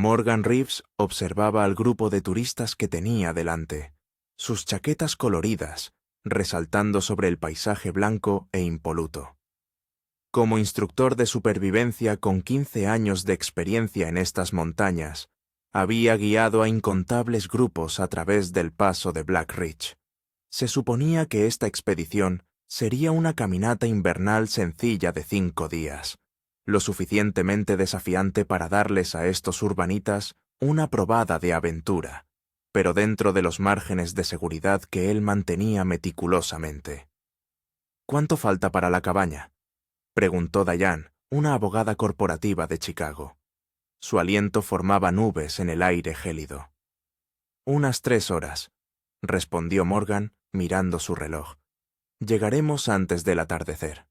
Morgan Reeves observaba al grupo de turistas que tenía delante, sus chaquetas coloridas, resaltando sobre el paisaje blanco e impoluto. Como instructor de supervivencia con 15 años de experiencia en estas montañas, había guiado a incontables grupos a través del paso de Black Ridge. Se suponía que esta expedición sería una caminata invernal sencilla de 5 días, lo suficientemente desafiante para darles a estos urbanitas una probada de aventura, pero dentro de los márgenes de seguridad que él mantenía meticulosamente. ¿Cuánto falta para la cabaña?, preguntó Diane, una abogada corporativa de Chicago. Su aliento formaba nubes en el aire gélido. «Unas 3 horas», respondió Morgan, mirando su reloj. «Llegaremos antes del atardecer».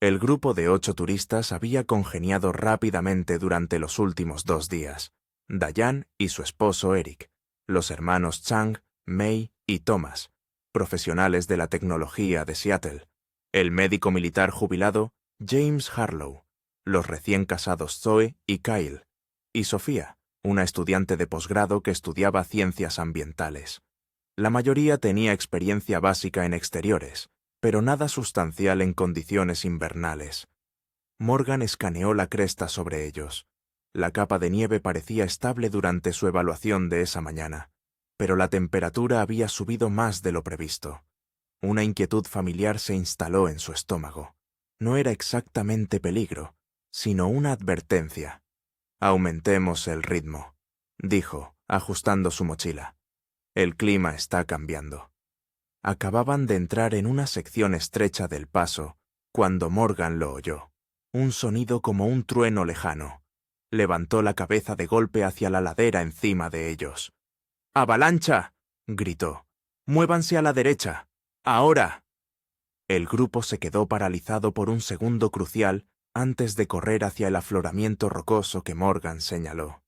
El grupo de 8 turistas había congeniado rápidamente durante los últimos 2 días. Diane y su esposo Eric, los hermanos Chang, May y Thomas, profesionales de la tecnología de Seattle, el médico militar jubilado James Harlow, los recién casados Zoe y Kyle, y Sofía, una estudiante de posgrado que estudiaba ciencias ambientales. La mayoría tenía experiencia básica en exteriores, pero nada sustancial en condiciones invernales. Morgan escaneó la cresta sobre ellos. La capa de nieve parecía estable durante su evaluación de esa mañana, pero la temperatura había subido más de lo previsto. Una inquietud familiar se instaló en su estómago. No era exactamente peligro, sino una advertencia. «Aumentemos el ritmo», dijo, ajustando su mochila. «El clima está cambiando». Acababan de entrar en una sección estrecha del paso cuando Morgan lo oyó. Un sonido como un trueno lejano. Levantó la cabeza de golpe hacia la ladera encima de ellos. «¡Avalancha!», gritó. «¡Muévanse a la derecha! ¡Ahora!». El grupo se quedó paralizado por un segundo crucial antes de correr hacia el afloramiento rocoso que Morgan señaló.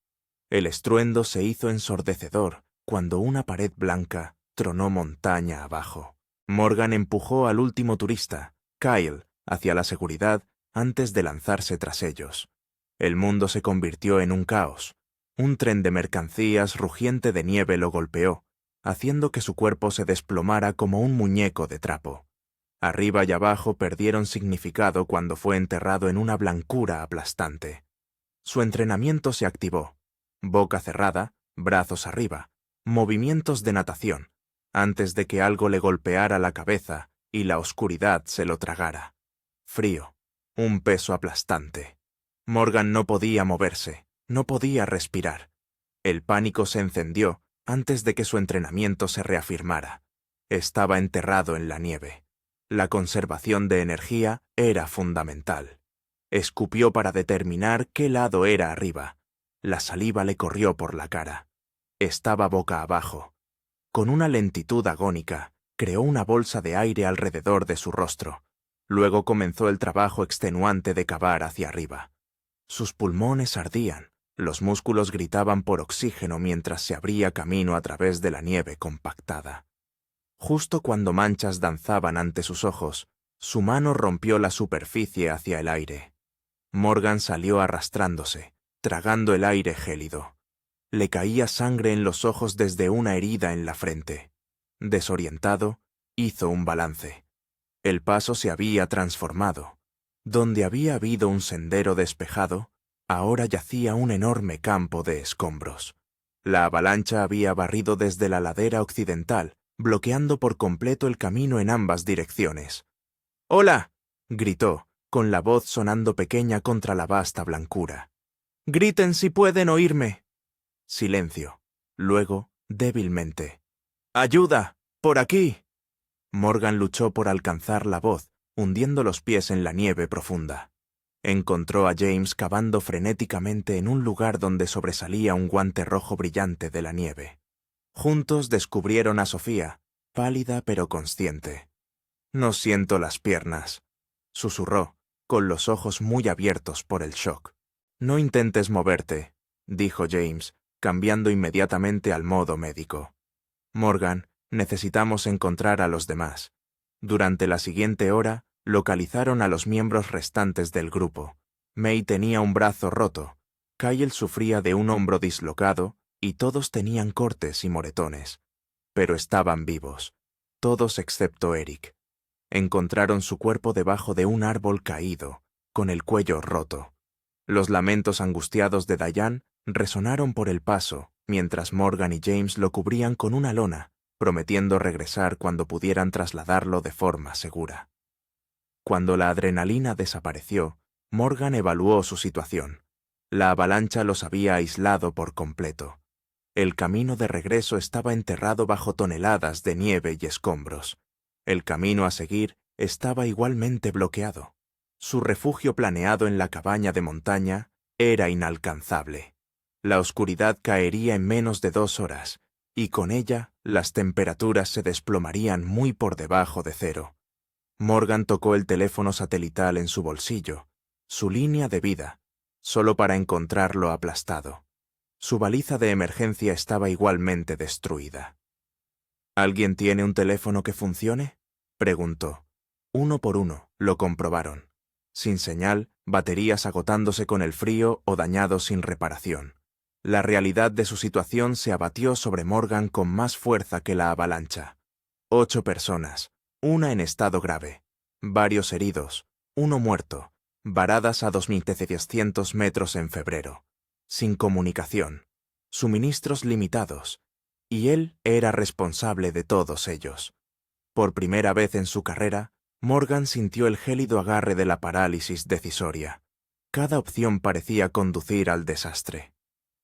El estruendo se hizo ensordecedor cuando una pared blanca tronó montaña abajo. Morgan empujó al último turista, Kyle, hacia la seguridad antes de lanzarse tras ellos. El mundo se convirtió en un caos. Un tren de mercancías rugiente de nieve lo golpeó, haciendo que su cuerpo se desplomara como un muñeco de trapo. Arriba y abajo perdieron significado cuando fue enterrado en una blancura aplastante. Su entrenamiento se activó. Boca cerrada, brazos arriba, movimientos de natación, antes de que algo le golpeara la cabeza y la oscuridad se lo tragara. Frío, un peso aplastante. Morgan no podía moverse, no podía respirar. El pánico se encendió antes de que su entrenamiento se reafirmara. Estaba enterrado en la nieve. La conservación de energía era fundamental. Escupió para determinar qué lado era arriba. La saliva le corrió por la cara. Estaba boca abajo. Con una lentitud agónica, creó una bolsa de aire alrededor de su rostro. Luego comenzó el trabajo extenuante de cavar hacia arriba. Sus pulmones ardían, los músculos gritaban por oxígeno mientras se abría camino a través de la nieve compactada. Justo cuando manchas danzaban ante sus ojos, su mano rompió la superficie hacia el aire. Morgan salió arrastrándose, tragando el aire gélido. Le caía sangre en los ojos desde una herida en la frente. Desorientado, hizo un balance. El paso se había transformado. Donde había habido un sendero despejado, ahora yacía un enorme campo de escombros. La avalancha había barrido desde la ladera occidental, bloqueando por completo el camino en ambas direcciones. «¡Hola!», gritó, con la voz sonando pequeña contra la vasta blancura. «¡Griten si pueden oírme!». Silencio. Luego, débilmente. «¡Ayuda! ¡Por aquí!». Morgan luchó por alcanzar la voz, hundiendo los pies en la nieve profunda. Encontró a James cavando frenéticamente en un lugar donde sobresalía un guante rojo brillante de la nieve. Juntos descubrieron a Sofía, pálida pero consciente. «No siento las piernas», susurró, con los ojos muy abiertos por el shock. «No intentes moverte», dijo James, cambiando inmediatamente al modo médico. «Morgan, necesitamos encontrar a los demás». Durante la siguiente hora, localizaron a los miembros restantes del grupo. May tenía un brazo roto. Kyle sufría de un hombro dislocado y todos tenían cortes y moretones. Pero estaban vivos, todos excepto Eric. Encontraron su cuerpo debajo de un árbol caído, con el cuello roto. Los lamentos angustiados de Diane resonaron por el paso, mientras Morgan y James lo cubrían con una lona, prometiendo regresar cuando pudieran trasladarlo de forma segura. Cuando la adrenalina desapareció, Morgan evaluó su situación. La avalancha los había aislado por completo. El camino de regreso estaba enterrado bajo toneladas de nieve y escombros. El camino a seguir estaba igualmente bloqueado. Su refugio planeado en la cabaña de montaña era inalcanzable. La oscuridad caería en menos de 2 horas, y con ella las temperaturas se desplomarían muy por debajo de 0. Morgan tocó el teléfono satelital en su bolsillo, su línea de vida, solo para encontrarlo aplastado. Su baliza de emergencia estaba igualmente destruida. ¿Alguien tiene un teléfono que funcione?, preguntó. Uno por uno lo comprobaron. Sin señal, baterías agotándose con el frío o dañados sin reparación. La realidad de su situación se abatió sobre Morgan con más fuerza que la avalancha. 8 personas, una en estado grave, varios heridos, uno muerto, varadas a 2.700 metros en febrero, sin comunicación, suministros limitados, y él era responsable de todos ellos. Por primera vez en su carrera, Morgan sintió el gélido agarre de la parálisis decisoria. Cada opción parecía conducir al desastre.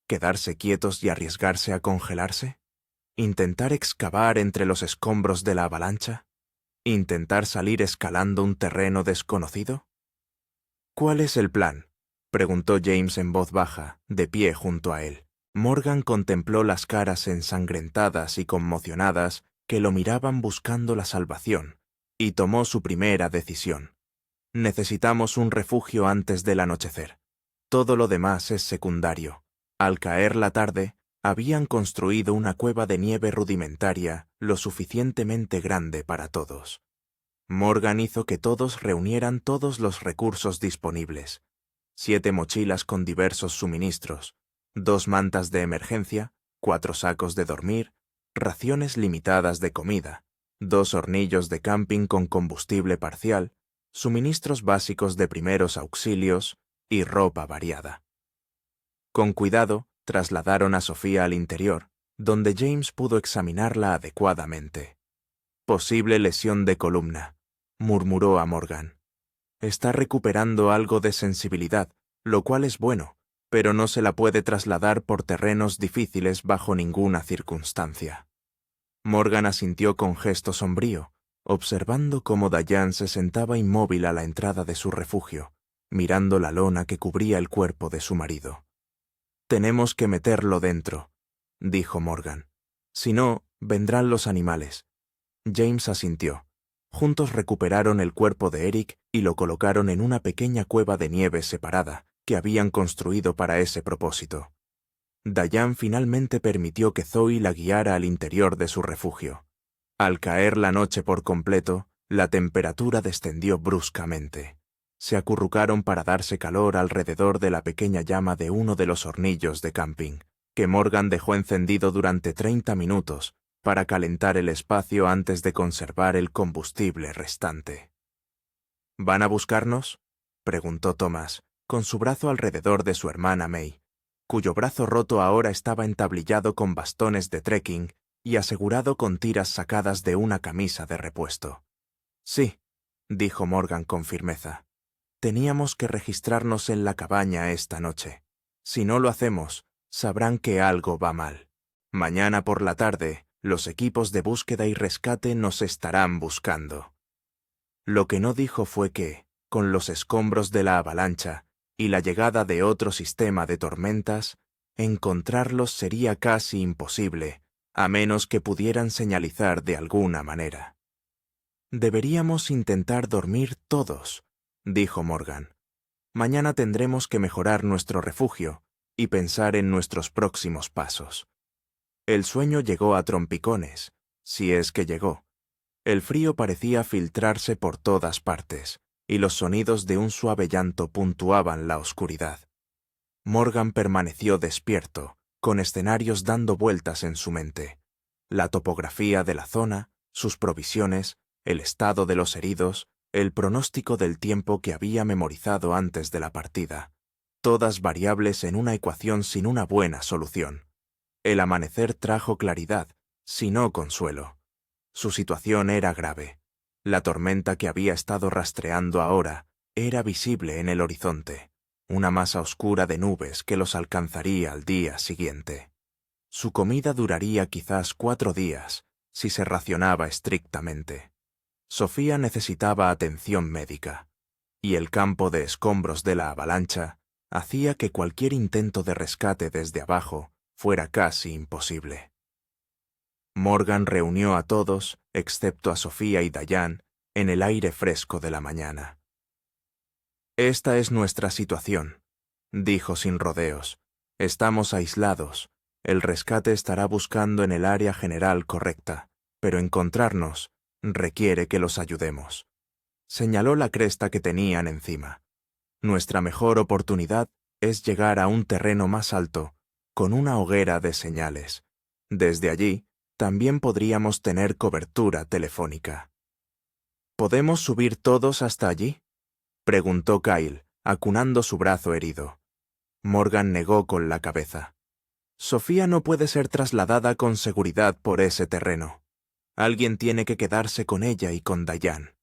¿Quedarse quietos y arriesgarse a congelarse? ¿Intentar excavar entre los escombros de la avalancha? ¿Intentar salir escalando un terreno desconocido? ¿Cuál es el plan?, preguntó James en voz baja, de pie junto a él. Morgan contempló las caras ensangrentadas y conmocionadas que lo miraban buscando la salvación, y tomó su primera decisión. Necesitamos un refugio antes del anochecer. Todo lo demás es secundario. Al caer la tarde, habían construido una cueva de nieve rudimentaria lo suficientemente grande para todos. Morgan hizo que todos reunieran todos los recursos disponibles: 7 mochilas con diversos suministros, 2 mantas de emergencia, 4 sacos de dormir, raciones limitadas de comida, 2 hornillos de camping con combustible parcial, suministros básicos de primeros auxilios y ropa variada. Con cuidado, trasladaron a Sofía al interior, donde James pudo examinarla adecuadamente. «Posible lesión de columna», murmuró a Morgan. «Está recuperando algo de sensibilidad, lo cual es bueno, pero no se la puede trasladar por terrenos difíciles bajo ninguna circunstancia». Morgan asintió con gesto sombrío, observando cómo Diane se sentaba inmóvil a la entrada de su refugio, mirando la lona que cubría el cuerpo de su marido. «Tenemos que meterlo dentro», dijo Morgan. «Si no, vendrán los animales». James asintió. Juntos recuperaron el cuerpo de Eric y lo colocaron en una pequeña cueva de nieve separada que habían construido para ese propósito. Diane finalmente permitió que Zoe la guiara al interior de su refugio. Al caer la noche por completo, la temperatura descendió bruscamente. Se acurrucaron para darse calor alrededor de la pequeña llama de uno de los hornillos de camping, que Morgan dejó encendido durante 30 minutos para calentar el espacio antes de conservar el combustible restante. «¿Van a buscarnos?», preguntó Thomas, con su brazo alrededor de su hermana May, cuyo brazo roto ahora estaba entablillado con bastones de trekking y asegurado con tiras sacadas de una camisa de repuesto. «Sí», dijo Morgan con firmeza. «Teníamos que registrarnos en la cabaña esta noche. Si no lo hacemos, sabrán que algo va mal. Mañana por la tarde, los equipos de búsqueda y rescate nos estarán buscando». Lo que no dijo fue que, con los escombros de la avalancha y la llegada de otro sistema de tormentas, encontrarlos sería casi imposible, a menos que pudieran señalizar de alguna manera. «Deberíamos intentar dormir todos», dijo Morgan. «Mañana tendremos que mejorar nuestro refugio y pensar en nuestros próximos pasos». El sueño llegó a trompicones, si es que llegó. El frío parecía filtrarse por todas partes, y los sonidos de un suave llanto puntuaban la oscuridad. Morgan permaneció despierto, con escenarios dando vueltas en su mente. La topografía de la zona, sus provisiones, el estado de los heridos, el pronóstico del tiempo que había memorizado antes de la partida. Todas variables en una ecuación sin una buena solución. El amanecer trajo claridad, si no consuelo. Su situación era grave. La tormenta que había estado rastreando ahora era visible en el horizonte, una masa oscura de nubes que los alcanzaría al día siguiente. Su comida duraría quizás 4 días, si se racionaba estrictamente. Sofía necesitaba atención médica, y el campo de escombros de la avalancha hacía que cualquier intento de rescate desde abajo fuera casi imposible. Morgan reunió a todos, excepto a Sofía y Diane, en el aire fresco de la mañana. «Esta es nuestra situación», dijo sin rodeos. «Estamos aislados. El rescate estará buscando en el área general correcta, pero encontrarnos requiere que los ayudemos». Señaló la cresta que tenían encima. «Nuestra mejor oportunidad es llegar a un terreno más alto, con una hoguera de señales. Desde allí, también podríamos tener cobertura telefónica». «¿Podemos subir todos hasta allí?», preguntó Kyle, acunando su brazo herido. Morgan negó con la cabeza. «Sofía no puede ser trasladada con seguridad por ese terreno. Alguien tiene que quedarse con ella y con Diane».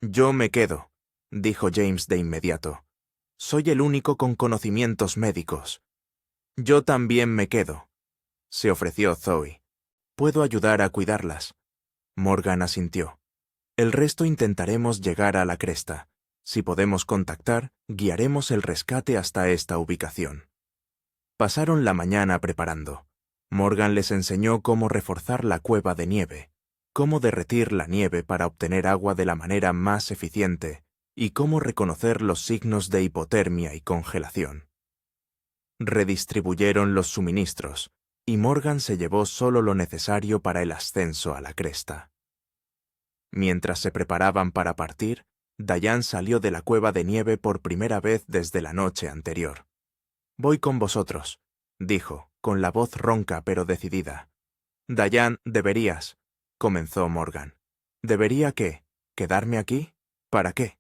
«Yo me quedo», dijo James de inmediato. «Soy el único con conocimientos médicos». «Yo también me quedo», se ofreció Zoe. «Puedo ayudar a cuidarlas». Morgan asintió. «El resto intentaremos llegar a la cresta. Si podemos contactar, guiaremos el rescate hasta esta ubicación». Pasaron la mañana preparando. Morgan les enseñó cómo reforzar la cueva de nieve, cómo derretir la nieve para obtener agua de la manera más eficiente y cómo reconocer los signos de hipotermia y congelación. Redistribuyeron los suministros, y Morgan se llevó solo lo necesario para el ascenso a la cresta. Mientras se preparaban para partir, Diane salió de la cueva de nieve por primera vez desde la noche anterior. «Voy con vosotros», dijo, con la voz ronca pero decidida. «Diane, deberías», comenzó Morgan. «¿Debería qué? ¿Quedarme aquí? ¿Para qué?»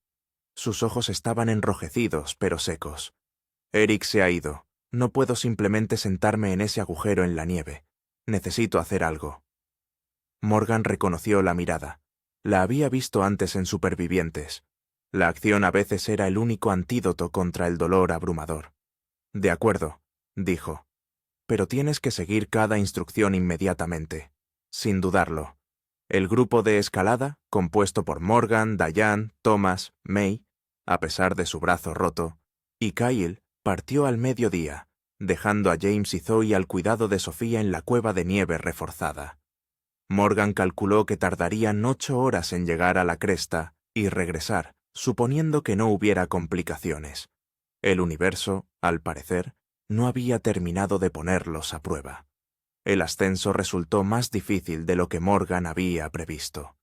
Sus ojos estaban enrojecidos pero secos. «Eric se ha ido. No puedo simplemente sentarme en ese agujero en la nieve. Necesito hacer algo». Morgan reconoció la mirada. La había visto antes en Supervivientes. La acción a veces era el único antídoto contra el dolor abrumador. «De acuerdo», dijo. «Pero tienes que seguir cada instrucción inmediatamente, sin dudarlo». El grupo de escalada, compuesto por Morgan, Diane, Thomas, May, a pesar de su brazo roto, y Kyle, partió al mediodía, dejando a James y Zoe al cuidado de Sofía en la cueva de nieve reforzada. Morgan calculó que tardarían 8 horas en llegar a la cresta y regresar, suponiendo que no hubiera complicaciones. El universo, al parecer, no había terminado de ponerlos a prueba. El ascenso resultó más difícil de lo que Morgan había previsto.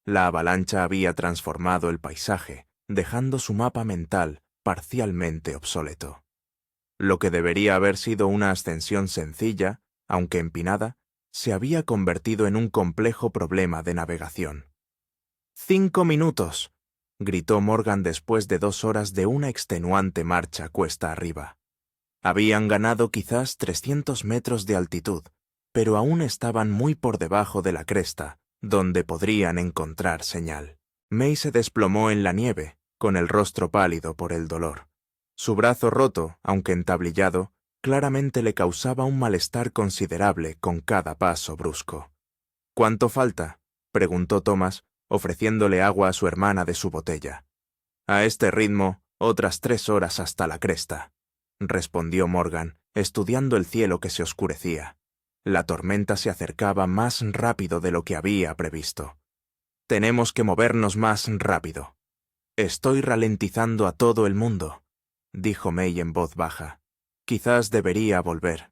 La avalancha había transformado el paisaje, dejando su mapa mental parcialmente obsoleto. Lo que debería haber sido una ascensión sencilla, aunque empinada, se había convertido en un complejo problema de navegación. «¡5 minutos!», gritó Morgan después de 2 horas de una extenuante marcha cuesta arriba. Habían ganado quizás 300 metros de altitud, pero aún estaban muy por debajo de la cresta, donde podrían encontrar señal. May se desplomó en la nieve, con el rostro pálido por el dolor. Su brazo roto, aunque entablillado, claramente le causaba un malestar considerable con cada paso brusco. «¿Cuánto falta?», preguntó Thomas, ofreciéndole agua a su hermana de su botella. «A este ritmo, otras 3 horas hasta la cresta», respondió Morgan, estudiando el cielo que se oscurecía. La tormenta se acercaba más rápido de lo que había previsto. «Tenemos que movernos más rápido». «Estoy ralentizando a todo el mundo», dijo May en voz baja. «Quizás debería volver».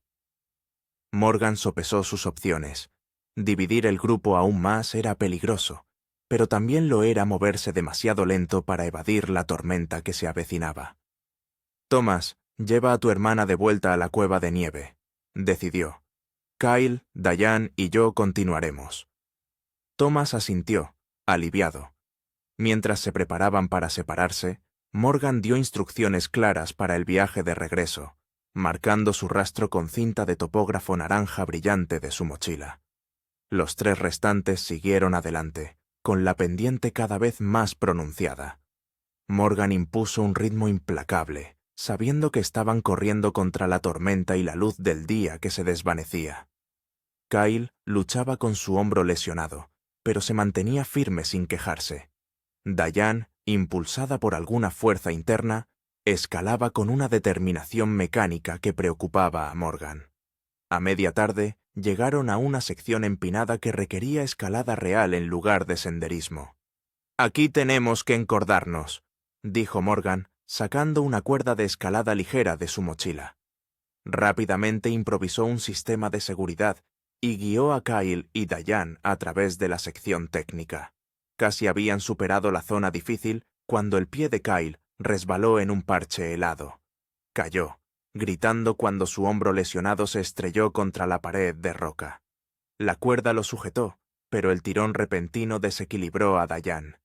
Morgan sopesó sus opciones. Dividir el grupo aún más era peligroso, pero también lo era moverse demasiado lento para evadir la tormenta que se avecinaba. «Thomas, Lleva a tu hermana de vuelta a la cueva de nieve, decidió. Kyle, Diane y yo continuaremos. Thomas asintió, aliviado. Mientras se preparaban para separarse, Morgan dio instrucciones claras para el viaje de regreso, marcando su rastro con cinta de topógrafo naranja brillante de su mochila. Los tres restantes siguieron adelante, con la pendiente cada vez más pronunciada. Morgan impuso un ritmo implacable, sabiendo que estaban corriendo contra la tormenta y la luz del día que se desvanecía. Kyle luchaba con su hombro lesionado, pero se mantenía firme sin quejarse. Diane, impulsada por alguna fuerza interna, escalaba con una determinación mecánica que preocupaba a Morgan. A media tarde, llegaron a una sección empinada que requería escalada real en lugar de senderismo. «Aquí tenemos que encordarnos», dijo Morgan, sacando una cuerda de escalada ligera de su mochila. Rápidamente improvisó un sistema de seguridad y guió a Kyle y Diane a través de la sección técnica. Casi habían superado la zona difícil cuando el pie de Kyle resbaló en un parche helado. Cayó, gritando cuando su hombro lesionado se estrelló contra la pared de roca. La cuerda lo sujetó, pero el tirón repentino desequilibró a Diane.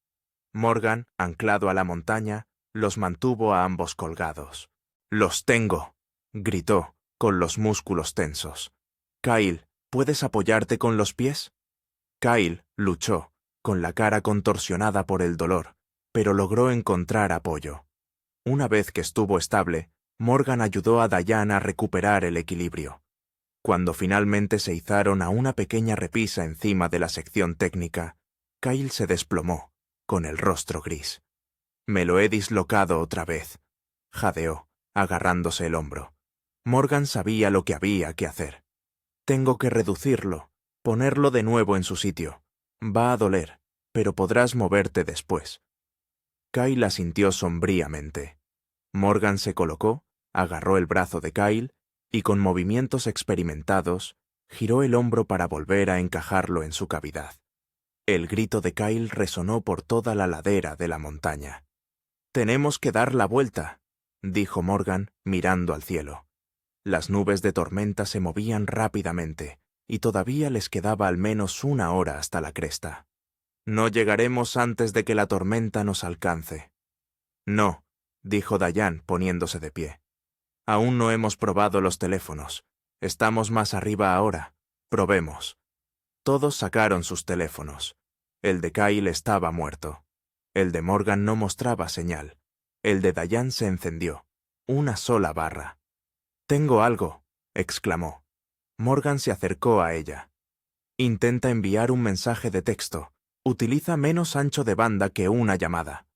Morgan, anclado a la montaña, los mantuvo a ambos colgados. «¡Los tengo!», gritó, con los músculos tensos. «Kyle, ¿puedes apoyarte con los pies?». Kyle luchó, con la cara contorsionada por el dolor, pero logró encontrar apoyo. Una vez que estuvo estable, Morgan ayudó a Diane a recuperar el equilibrio. Cuando finalmente se izaron a una pequeña repisa encima de la sección técnica, Kyle se desplomó, con el rostro gris. «Me lo he dislocado otra vez», jadeó, agarrándose el hombro. Morgan sabía lo que había que hacer. «Tengo que reducirlo, ponerlo de nuevo en su sitio. Va a doler, pero podrás moverte después». Kyle asintió sombríamente. Morgan se colocó, agarró el brazo de Kyle y con movimientos experimentados, giró el hombro para volver a encajarlo en su cavidad. El grito de Kyle resonó por toda la ladera de la montaña. «Tenemos que dar la vuelta», dijo Morgan, mirando al cielo. Las nubes de tormenta se movían rápidamente, y todavía les quedaba al menos 1 hora hasta la cresta. «No llegaremos antes de que la tormenta nos alcance». «No», dijo Diane poniéndose de pie. «Aún no hemos probado los teléfonos. Estamos más arriba ahora. Probemos». Todos sacaron sus teléfonos. El de Kyle estaba muerto. El de Morgan no mostraba señal. El de Diane se encendió. Una sola barra. «Tengo algo», exclamó. Morgan se acercó a ella. «Intenta enviar un mensaje de texto. Utiliza menos ancho de banda que una llamada».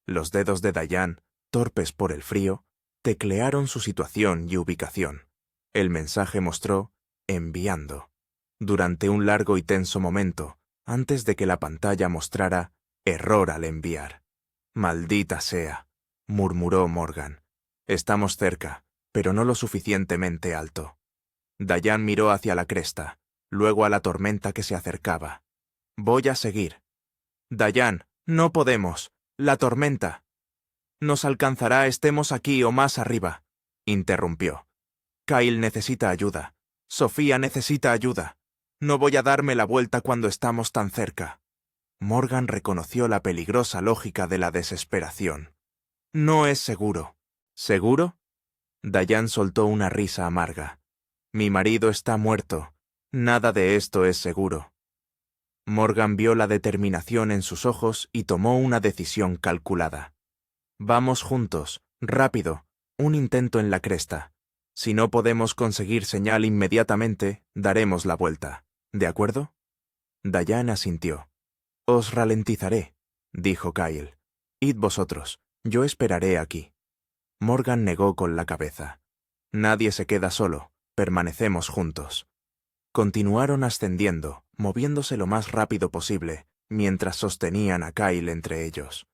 Los dedos de Diane, torpes por el frío, teclearon su situación y ubicación. El mensaje mostró «enviando». Durante un largo y tenso momento, antes de que la pantalla mostrara «error al enviar». «Maldita sea», murmuró Morgan. «Estamos cerca, pero no lo suficientemente alto». Diane miró hacia la cresta, luego a la tormenta que se acercaba. «Voy a seguir». «Diane, no podemos. La tormenta». «Nos alcanzará estemos aquí o más arriba», interrumpió. «Kyle necesita ayuda. Sofía necesita ayuda. No voy a darme la vuelta cuando estamos tan cerca». Morgan reconoció la peligrosa lógica de la desesperación. «No es seguro». «¿Seguro?». Diane soltó una risa amarga. «Mi marido está muerto. Nada de esto es seguro». Morgan vio la determinación en sus ojos y tomó una decisión calculada. «Vamos juntos, rápido, un intento en la cresta. Si no podemos conseguir señal inmediatamente, daremos la vuelta. ¿De acuerdo?». Diane asintió. «Os ralentizaré», dijo Kyle. «Id vosotros, yo esperaré aquí». Morgan negó con la cabeza. «Nadie se queda solo, permanecemos juntos». Continuaron ascendiendo, moviéndose lo más rápido posible, mientras sostenían a Kyle entre ellos.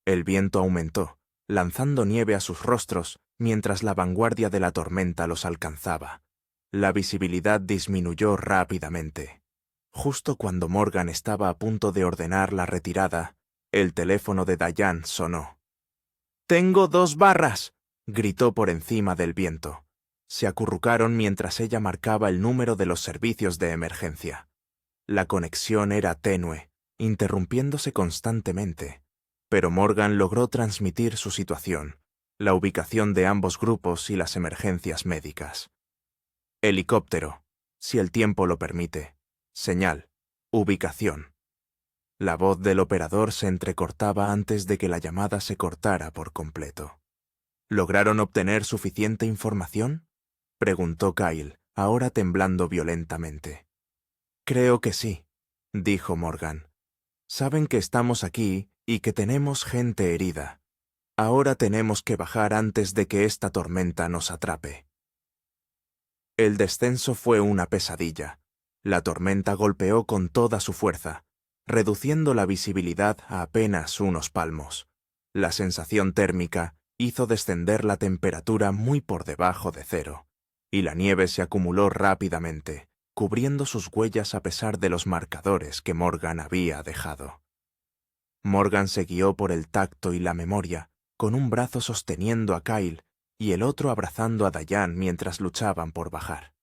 El viento aumentó, lanzando nieve a sus rostros, mientras la vanguardia de la tormenta los alcanzaba. La visibilidad disminuyó rápidamente. Justo cuando Morgan estaba a punto de ordenar la retirada, el teléfono de Diane sonó. «Tengo 2 barras», gritó por encima del viento. Se acurrucaron mientras ella marcaba el número de los servicios de emergencia. La conexión era tenue, interrumpiéndose constantemente, pero Morgan logró transmitir su situación, la ubicación de ambos grupos y las emergencias médicas. Helicóptero, si el tiempo lo permite. Señal, ubicación. La voz del operador se entrecortaba antes de que la llamada se cortara por completo. ¿Lograron obtener suficiente información?, preguntó Kyle, ahora temblando violentamente. Creo que sí, dijo Morgan. Saben que estamos aquí y que tenemos gente herida. Ahora tenemos que bajar antes de que esta tormenta nos atrape. El descenso fue una pesadilla. La tormenta golpeó con toda su fuerza, reduciendo la visibilidad a apenas unos palmos. La sensación térmica hizo descender la temperatura muy por debajo de cero, y la nieve se acumuló rápidamente, cubriendo sus huellas a pesar de los marcadores que Morgan había dejado. Morgan se guió por el tacto y la memoria, con un brazo sosteniendo a Kyle y el otro abrazando a Diane mientras luchaban por bajar.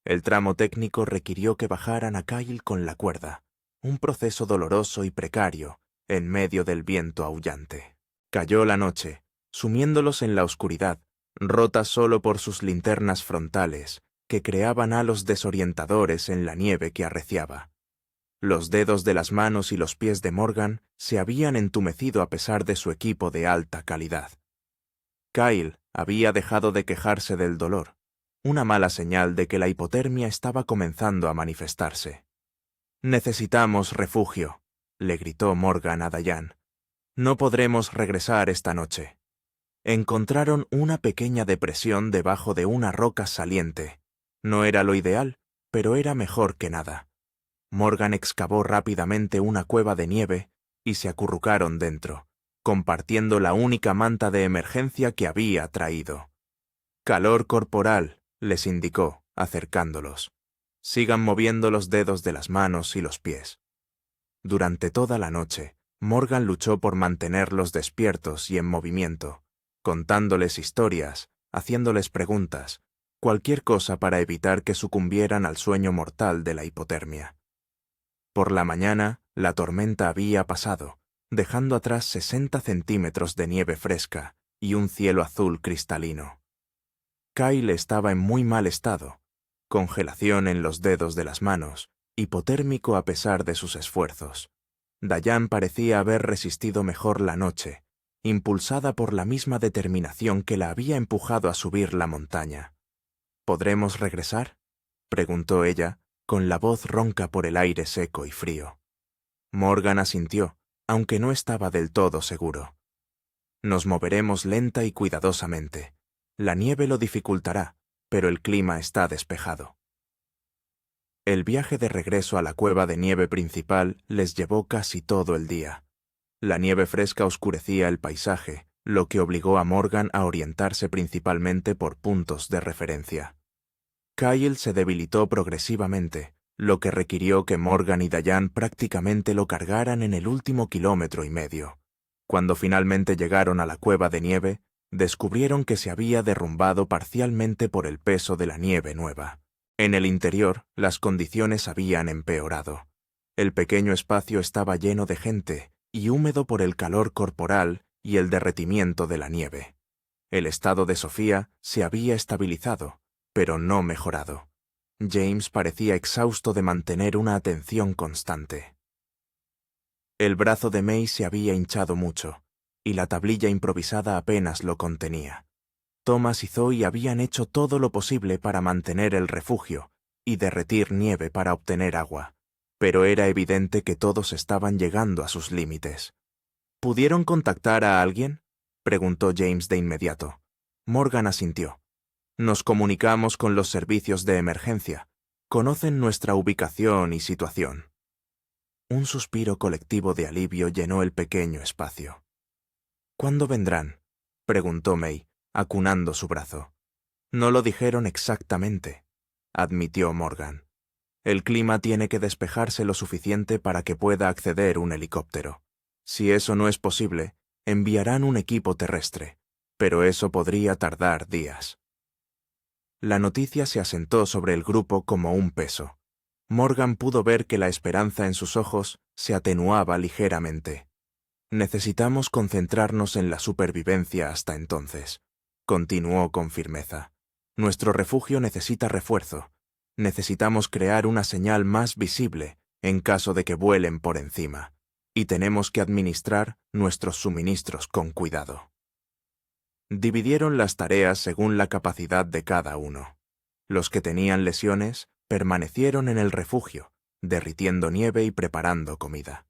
El tramo técnico requirió que bajaran a Kyle con la cuerda, un proceso doloroso y precario, en medio del viento aullante. Cayó la noche, sumiéndolos en la oscuridad, rota solo por sus linternas frontales, que creaban halos desorientadores en la nieve que arreciaba. Los dedos de las manos y los pies de Morgan se habían entumecido a pesar de su equipo de alta calidad. Kyle había dejado de quejarse del dolor, una mala señal de que la hipotermia estaba comenzando a manifestarse. «Necesitamos refugio», le gritó Morgan a Diane. «No podremos regresar esta noche». Encontraron una pequeña depresión debajo de una roca saliente. No era lo ideal, pero era mejor que nada. Morgan excavó rápidamente una cueva de nieve y se acurrucaron dentro, compartiendo la única manta de emergencia que había traído. «Calor corporal», les indicó, acercándolos. «Sigan moviendo los dedos de las manos y los pies». Durante toda la noche, Morgan luchó por mantenerlos despiertos y en movimiento, contándoles historias, haciéndoles preguntas, cualquier cosa para evitar que sucumbieran al sueño mortal de la hipotermia. Por la mañana, la tormenta había pasado, dejando atrás 60 centímetros de nieve fresca y un cielo azul cristalino. Kyle estaba en muy mal estado, congelación en los dedos de las manos, hipotérmico a pesar de sus esfuerzos. Diane parecía haber resistido mejor la noche, impulsada por la misma determinación que la había empujado a subir la montaña. «¿Podremos regresar?», preguntó ella, con la voz ronca por el aire seco y frío. Morgan asintió, aunque no estaba del todo seguro. «Nos moveremos lenta y cuidadosamente. La nieve lo dificultará, pero el clima está despejado». El viaje de regreso a la cueva de nieve principal les llevó casi todo el día. La nieve fresca oscurecía el paisaje, lo que obligó a Morgan a orientarse principalmente por puntos de referencia. Kyle se debilitó progresivamente, lo que requirió que Morgan y Diane prácticamente lo cargaran en el último 1,5 kilómetros. Cuando finalmente llegaron a la cueva de nieve, descubrieron que se había derrumbado parcialmente por el peso de la nieve nueva. En el interior, las condiciones habían empeorado. El pequeño espacio estaba lleno de gente y húmedo por el calor corporal y el derretimiento de la nieve. El estado de Sofía se había estabilizado, pero no mejorado. James parecía exhausto de mantener una atención constante. El brazo de May se había hinchado mucho, y la tablilla improvisada apenas lo contenía. Thomas y Zoe habían hecho todo lo posible para mantener el refugio y derretir nieve para obtener agua, pero era evidente que todos estaban llegando a sus límites. «¿Pudieron contactar a alguien?», preguntó James de inmediato. Morgan asintió. «Nos comunicamos con los servicios de emergencia. Conocen nuestra ubicación y situación». Un suspiro colectivo de alivio llenó el pequeño espacio. «¿Cuándo vendrán?», preguntó May, acunando su brazo. «No lo dijeron exactamente», admitió Morgan. «El clima tiene que despejarse lo suficiente para que pueda acceder un helicóptero. Si eso no es posible, enviarán un equipo terrestre. pero eso podría tardar días. La noticia se asentó sobre el grupo como un peso. Morgan pudo ver que la esperanza en sus ojos se atenuaba ligeramente. Necesitamos concentrarnos en la supervivencia hasta entonces, continuó con firmeza. Nuestro refugio necesita refuerzo. Necesitamos crear una señal más visible en caso de que vuelen por encima, y tenemos que administrar nuestros suministros con cuidado. Dividieron las tareas según la capacidad de cada uno. Los que tenían lesiones permanecieron en el refugio, derritiendo nieve y preparando comida.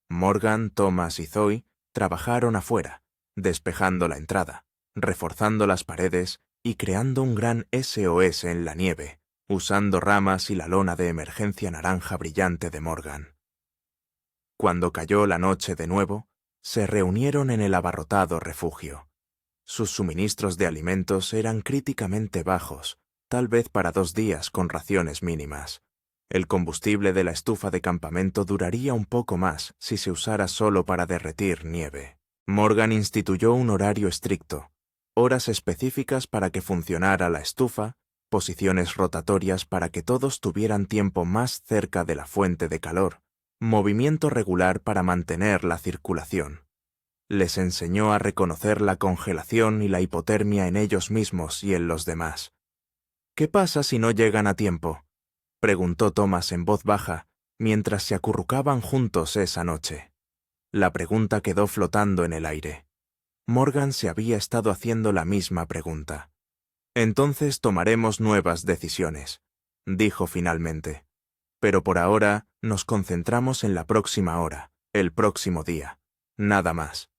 Morgan, Thomas y Zoe trabajaron afuera, despejando la entrada, reforzando las paredes y creando un gran SOS en la nieve, usando ramas y la lona de emergencia naranja brillante de Morgan. Cuando cayó la noche de nuevo, se reunieron en el abarrotado refugio. Sus suministros de alimentos eran críticamente bajos, tal vez para 2 días con raciones mínimas. El combustible de la estufa de campamento duraría un poco más si se usara solo para derretir nieve. Morgan instituyó un horario estricto, horas específicas para que funcionara la estufa, posiciones rotatorias para que todos tuvieran tiempo más cerca de la fuente de calor, movimiento regular para mantener la circulación. Les enseñó a reconocer la congelación y la hipotermia en ellos mismos y en los demás. ¿Qué pasa si no llegan a tiempo?, preguntó Thomas en voz baja, mientras se acurrucaban juntos esa noche. La pregunta quedó flotando en el aire. Morgan se había estado haciendo la misma pregunta. Entonces tomaremos nuevas decisiones, dijo finalmente. Pero por ahora nos concentramos en la próxima hora, el próximo día. Nada más.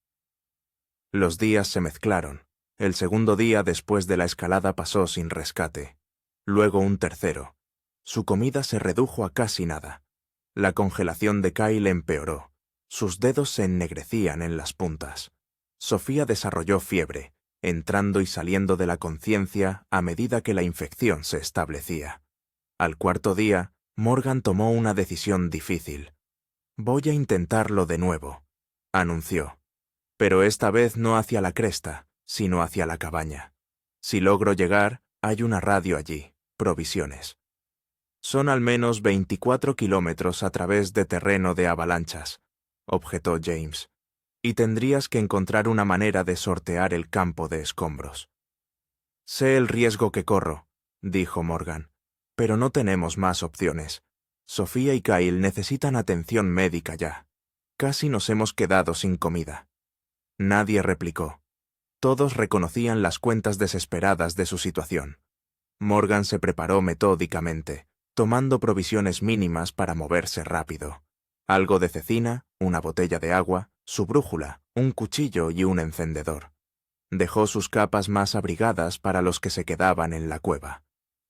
Los días se mezclaron. El segundo día después de la escalada pasó sin rescate. Luego un tercero. Su comida se redujo a casi nada. La congelación de Kyle empeoró. Sus dedos se ennegrecían en las puntas. Sofía desarrolló fiebre, entrando y saliendo de la conciencia a medida que la infección se establecía. Al cuarto día, Morgan tomó una decisión difícil. «Voy a intentarlo de nuevo», anunció. «Pero esta vez no hacia la cresta, sino hacia la cabaña. Si logro llegar, hay una radio allí, provisiones». «Son al menos 24 kilómetros a través de terreno de avalanchas», objetó James, «y tendrías que encontrar una manera de sortear el campo de escombros». «Sé el riesgo que corro», dijo Morgan, «pero no tenemos más opciones. Sofía y Kyle necesitan atención médica ya. Casi nos hemos quedado sin comida». Nadie replicó. Todos reconocían las cuentas desesperadas de su situación. Morgan se preparó metódicamente, tomando provisiones mínimas para moverse rápido. Algo de cecina, una botella de agua, su brújula, un cuchillo y un encendedor. Dejó sus capas más abrigadas para los que se quedaban en la cueva.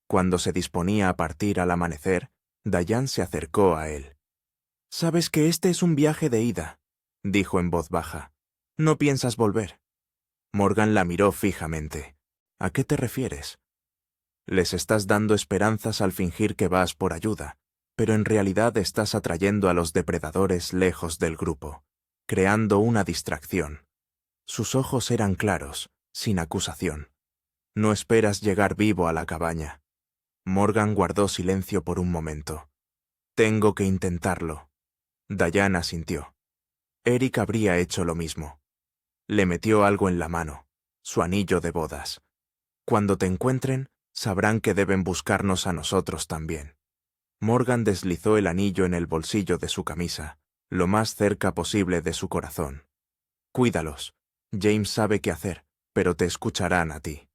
Cuando se disponía a partir al amanecer, Diane se acercó a él. «Sabes que este es un viaje de ida», dijo en voz baja. «No piensas volver». Morgan la miró fijamente. «¿A qué te refieres?» «Les estás dando esperanzas al fingir que vas por ayuda, pero en realidad estás atrayendo a los depredadores lejos del grupo, creando una distracción». Sus ojos eran claros, sin acusación. «No esperas llegar vivo a la cabaña». Morgan guardó silencio por un momento. «Tengo que intentarlo». Diane asintió. Eric habría hecho lo mismo. Le metió algo en la mano, su anillo de bodas. «Cuando te encuentren, sabrán que deben buscarnos a nosotros también». Morgan deslizó el anillo en el bolsillo de su camisa, lo más cerca posible de su corazón. «Cuídalos. James sabe qué hacer, pero te escucharán a ti».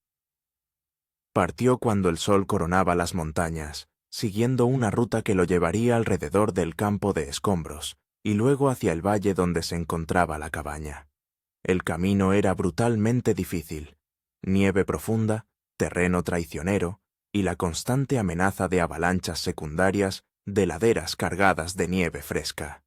Partió cuando el sol coronaba las montañas, siguiendo una ruta que lo llevaría alrededor del campo de escombros y luego hacia el valle donde se encontraba la cabaña. El camino era brutalmente difícil. Nieve profunda, terreno traicionero y la constante amenaza de avalanchas secundarias de laderas cargadas de nieve fresca.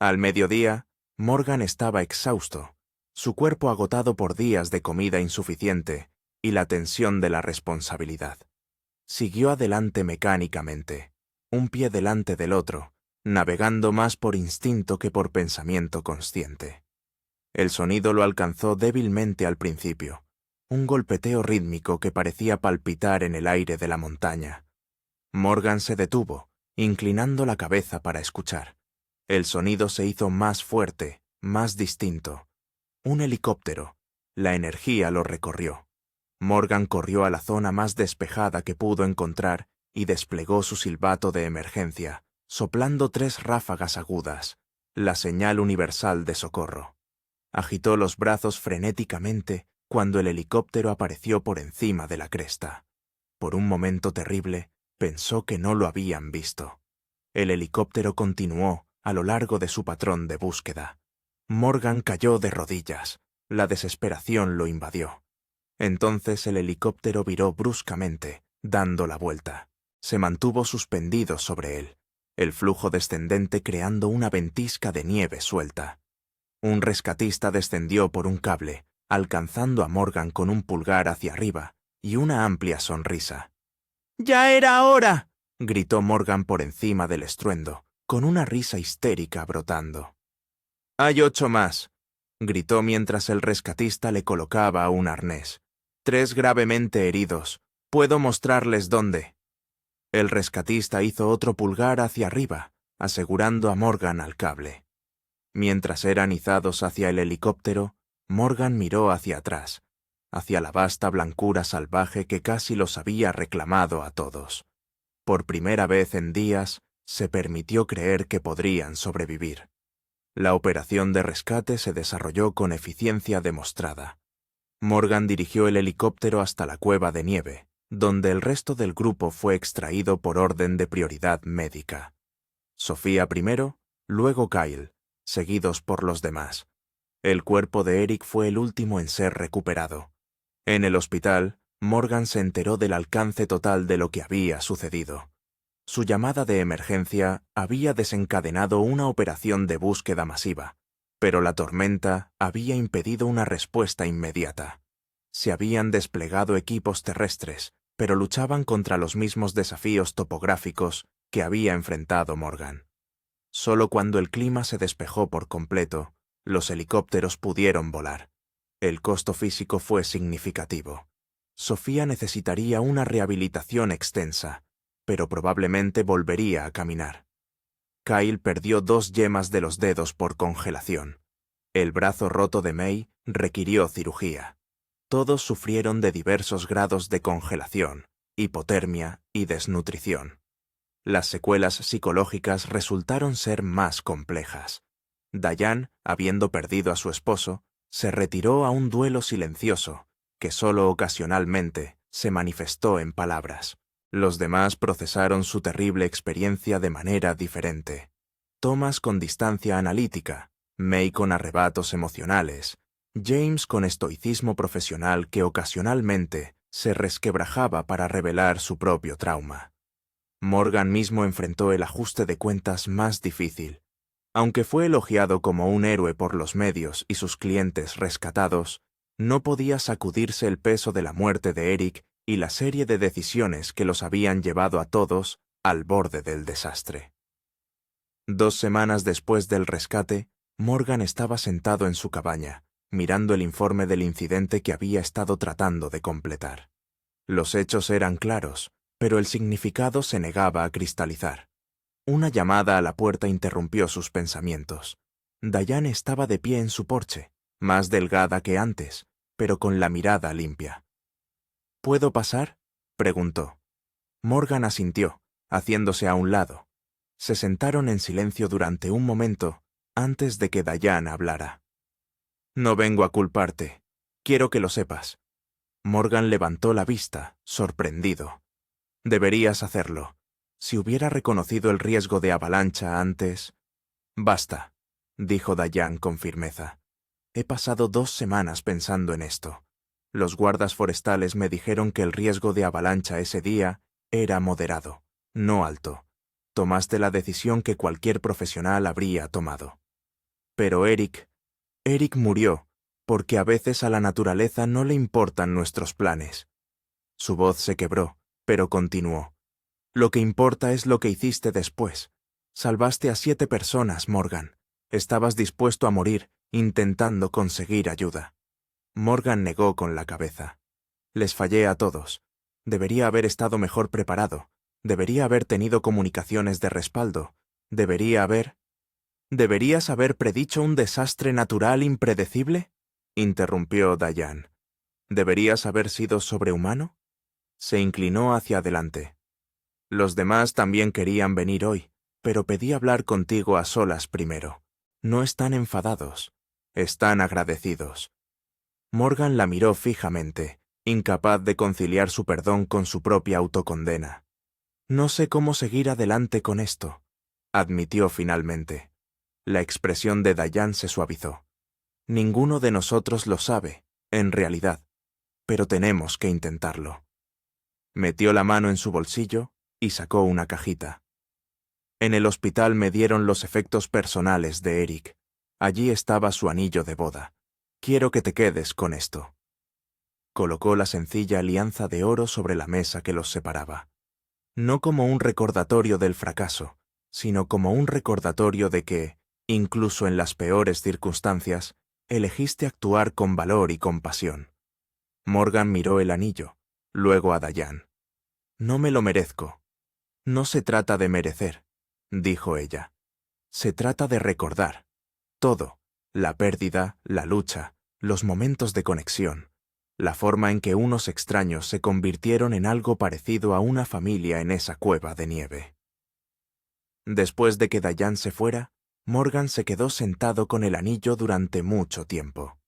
Al mediodía, Morgan estaba exhausto, su cuerpo agotado por días de comida insuficiente y la tensión de la responsabilidad. Siguió adelante mecánicamente, un pie delante del otro, navegando más por instinto que por pensamiento consciente. El sonido lo alcanzó débilmente al principio, un golpeteo rítmico que parecía palpitar en el aire de la montaña. Morgan se detuvo, inclinando la cabeza para escuchar. El sonido se hizo más fuerte, más distinto. Un helicóptero. La energía lo recorrió. Morgan corrió a la zona más despejada que pudo encontrar y desplegó su silbato de emergencia, soplando 3 ráfagas agudas, la señal universal de socorro. Agitó los brazos frenéticamente cuando el helicóptero apareció por encima de la cresta. Por un momento terrible, pensó que no lo habían visto. El helicóptero continuó a lo largo de su patrón de búsqueda. Morgan cayó de rodillas. La desesperación lo invadió. Entonces el helicóptero viró bruscamente, dando la vuelta. Se mantuvo suspendido sobre él, el flujo descendente creando una ventisca de nieve suelta. Un rescatista descendió por un cable, alcanzando a Morgan con un pulgar hacia arriba y una amplia sonrisa. «¡Ya era hora!», gritó Morgan por encima del estruendo, con una risa histérica brotando. «Hay 8 más», gritó mientras el rescatista le colocaba un arnés. «3 gravemente heridos. Puedo mostrarles dónde». El rescatista hizo otro pulgar hacia arriba, asegurando a Morgan al cable. Mientras eran izados hacia el helicóptero, Morgan miró hacia atrás, hacia la vasta blancura salvaje que casi los había reclamado a todos. Por primera vez en días, se permitió creer que podrían sobrevivir. La operación de rescate se desarrolló con eficiencia demostrada. Morgan dirigió el helicóptero hasta la cueva de nieve, donde el resto del grupo fue extraído por orden de prioridad médica. Sofía primero, luego Kyle, seguidos por los demás. El cuerpo de Eric fue el último en ser recuperado. En el hospital, Morgan se enteró del alcance total de lo que había sucedido. Su llamada de emergencia había desencadenado una operación de búsqueda masiva, pero la tormenta había impedido una respuesta inmediata. Se habían desplegado equipos terrestres, pero luchaban contra los mismos desafíos topográficos que había enfrentado Morgan. Solo cuando el clima se despejó por completo, los helicópteros pudieron volar. El costo físico fue significativo. Sofía necesitaría una rehabilitación extensa, pero probablemente volvería a caminar. Kyle perdió 2 yemas de los dedos por congelación. El brazo roto de May requirió cirugía. Todos sufrieron de diversos grados de congelación, hipotermia y desnutrición. Las secuelas psicológicas resultaron ser más complejas. Diane, habiendo perdido a su esposo, se retiró a un duelo silencioso, que solo ocasionalmente se manifestó en palabras. Los demás procesaron su terrible experiencia de manera diferente. Thomas con distancia analítica, May con arrebatos emocionales, James con estoicismo profesional que ocasionalmente se resquebrajaba para revelar su propio trauma. Morgan mismo enfrentó el ajuste de cuentas más difícil. Aunque fue elogiado como un héroe por los medios y sus clientes rescatados, no podía sacudirse el peso de la muerte de Eric y la serie de decisiones que los habían llevado a todos al borde del desastre. 2 semanas después del rescate, Morgan estaba sentado en su cabaña, mirando el informe del incidente que había estado tratando de completar. Los hechos eran claros, pero el significado se negaba a cristalizar. Una llamada a la puerta interrumpió sus pensamientos. Diane estaba de pie en su porche, más delgada que antes, pero con la mirada limpia. «¿Puedo pasar?», preguntó. Morgan asintió, haciéndose a un lado. Se sentaron en silencio durante un momento antes de que Diane hablara. «No vengo a culparte. Quiero que lo sepas». Morgan levantó la vista, sorprendido. «Deberías hacerlo. Si hubiera reconocido el riesgo de avalancha antes...» «Basta», dijo Diane con firmeza. «He pasado 2 semanas pensando en esto. Los guardas forestales me dijeron que el riesgo de avalancha ese día era moderado, no alto. Tomaste la decisión que cualquier profesional habría tomado. Pero Eric murió, porque a veces a la naturaleza no le importan nuestros planes». Su voz se quebró, pero continuó. «Lo que importa es lo que hiciste después. Salvaste a 7 personas, Morgan. Estabas dispuesto a morir, intentando conseguir ayuda. Morgan negó con la cabeza. Les fallé a todos. Debería haber estado mejor preparado. Debería haber tenido comunicaciones de respaldo. ¿Deberías haber predicho un desastre natural impredecible? Interrumpió Diane. ¿Deberías haber sido sobrehumano? Se inclinó hacia adelante. Los demás también querían venir hoy, pero pedí hablar contigo a solas primero. No están enfadados. Están agradecidos. Morgan la miró fijamente, incapaz de conciliar su perdón con su propia autocondena. No sé cómo seguir adelante con esto, admitió finalmente. La expresión de Diane se suavizó. Ninguno de nosotros lo sabe, en realidad, pero tenemos que intentarlo. Metió la mano en su bolsillo y sacó una cajita. En el hospital me dieron los efectos personales de Eric. Allí estaba su anillo de boda. Quiero que te quedes con esto. Colocó la sencilla alianza de oro sobre la mesa que los separaba. No como un recordatorio del fracaso, sino como un recordatorio de que, incluso en las peores circunstancias, elegiste actuar con valor y compasión. Morgan miró el anillo, luego a Diane. No me lo merezco. No se trata de merecer, dijo ella. Se trata de recordar. Todo, la pérdida, la lucha, los momentos de conexión, la forma en que unos extraños se convirtieron en algo parecido a una familia en esa cueva de nieve. Después de que Diane se fuera, Morgan se quedó sentado con el anillo durante mucho tiempo.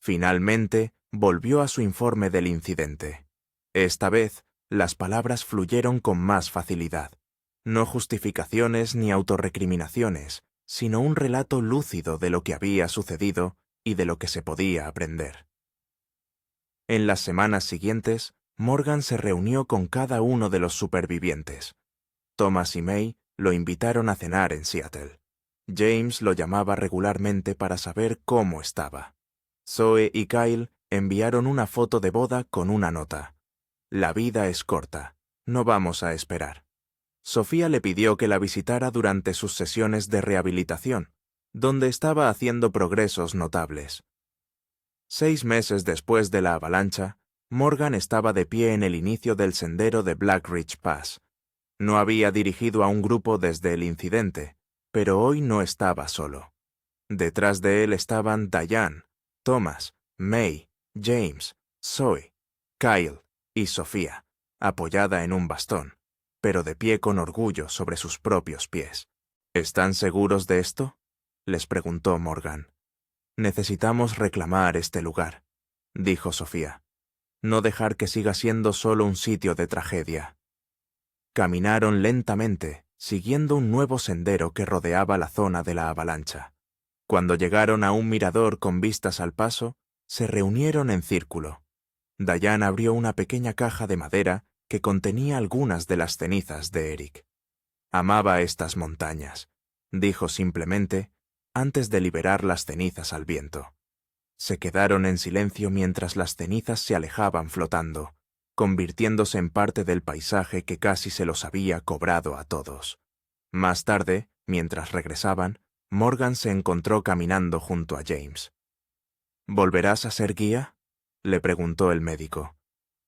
Finalmente, volvió a su informe del incidente. Esta vez, las palabras fluyeron con más facilidad. No justificaciones ni autorrecriminaciones, sino un relato lúcido de lo que había sucedido y de lo que se podía aprender. En las semanas siguientes, Morgan se reunió con cada uno de los supervivientes. Thomas y May lo invitaron a cenar en Seattle. James lo llamaba regularmente para saber cómo estaba. Zoe y Kyle enviaron una foto de boda con una nota. La vida es corta, no vamos a esperar. Sofía le pidió que la visitara durante sus sesiones de rehabilitación, donde estaba haciendo progresos notables. 6 meses después de la avalancha, Morgan estaba de pie en el inicio del sendero de Black Ridge Pass. No había dirigido a un grupo desde el incidente, pero hoy no estaba solo. Detrás de él estaban Diane, Thomas, May, James, Zoe, Kyle y Sofía, apoyada en un bastón, pero de pie con orgullo sobre sus propios pies. ¿Están seguros de esto?, les preguntó Morgan. Necesitamos reclamar este lugar, dijo Sofía. No dejar que siga siendo solo un sitio de tragedia. Caminaron lentamente, siguiendo un nuevo sendero que rodeaba la zona de la avalancha. Cuando llegaron a un mirador con vistas al paso, se reunieron en círculo. Diane abrió una pequeña caja de madera que contenía algunas de las cenizas de Eric. Amaba estas montañas, dijo simplemente, antes de liberar las cenizas al viento. Se quedaron en silencio mientras las cenizas se alejaban flotando, convirtiéndose en parte del paisaje que casi se los había cobrado a todos. Más tarde, mientras regresaban, Morgan se encontró caminando junto a James. ¿Volverás a ser guía?, le preguntó el médico.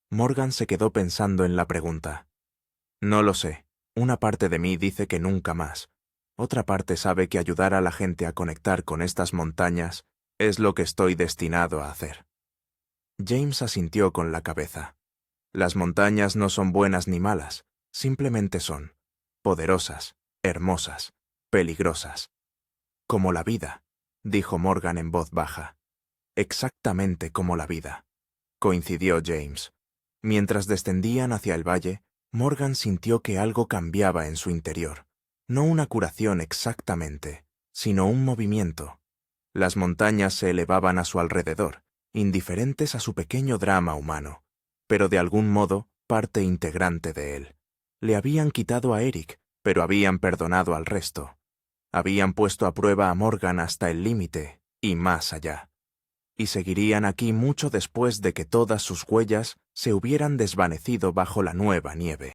Morgan se quedó pensando en la pregunta. No lo sé. Una parte de mí dice que nunca más. Otra parte sabe que ayudar a la gente a conectar con estas montañas es lo que estoy destinado a hacer. James asintió con la cabeza. Las montañas no son buenas ni malas, simplemente son poderosas, hermosas, peligrosas. Como la vida, dijo Morgan en voz baja. Exactamente como la vida, coincidió James. Mientras descendían hacia el valle, Morgan sintió que algo cambiaba en su interior. No una curación exactamente, sino un movimiento. Las montañas se elevaban a su alrededor, indiferentes a su pequeño drama humano, pero de algún modo parte integrante de él. Le habían quitado a Eric, pero habían perdonado al resto. Habían puesto a prueba a Morgan hasta el límite y más allá. Y seguirían aquí mucho después de que todas sus huellas se hubieran desvanecido bajo la nueva nieve.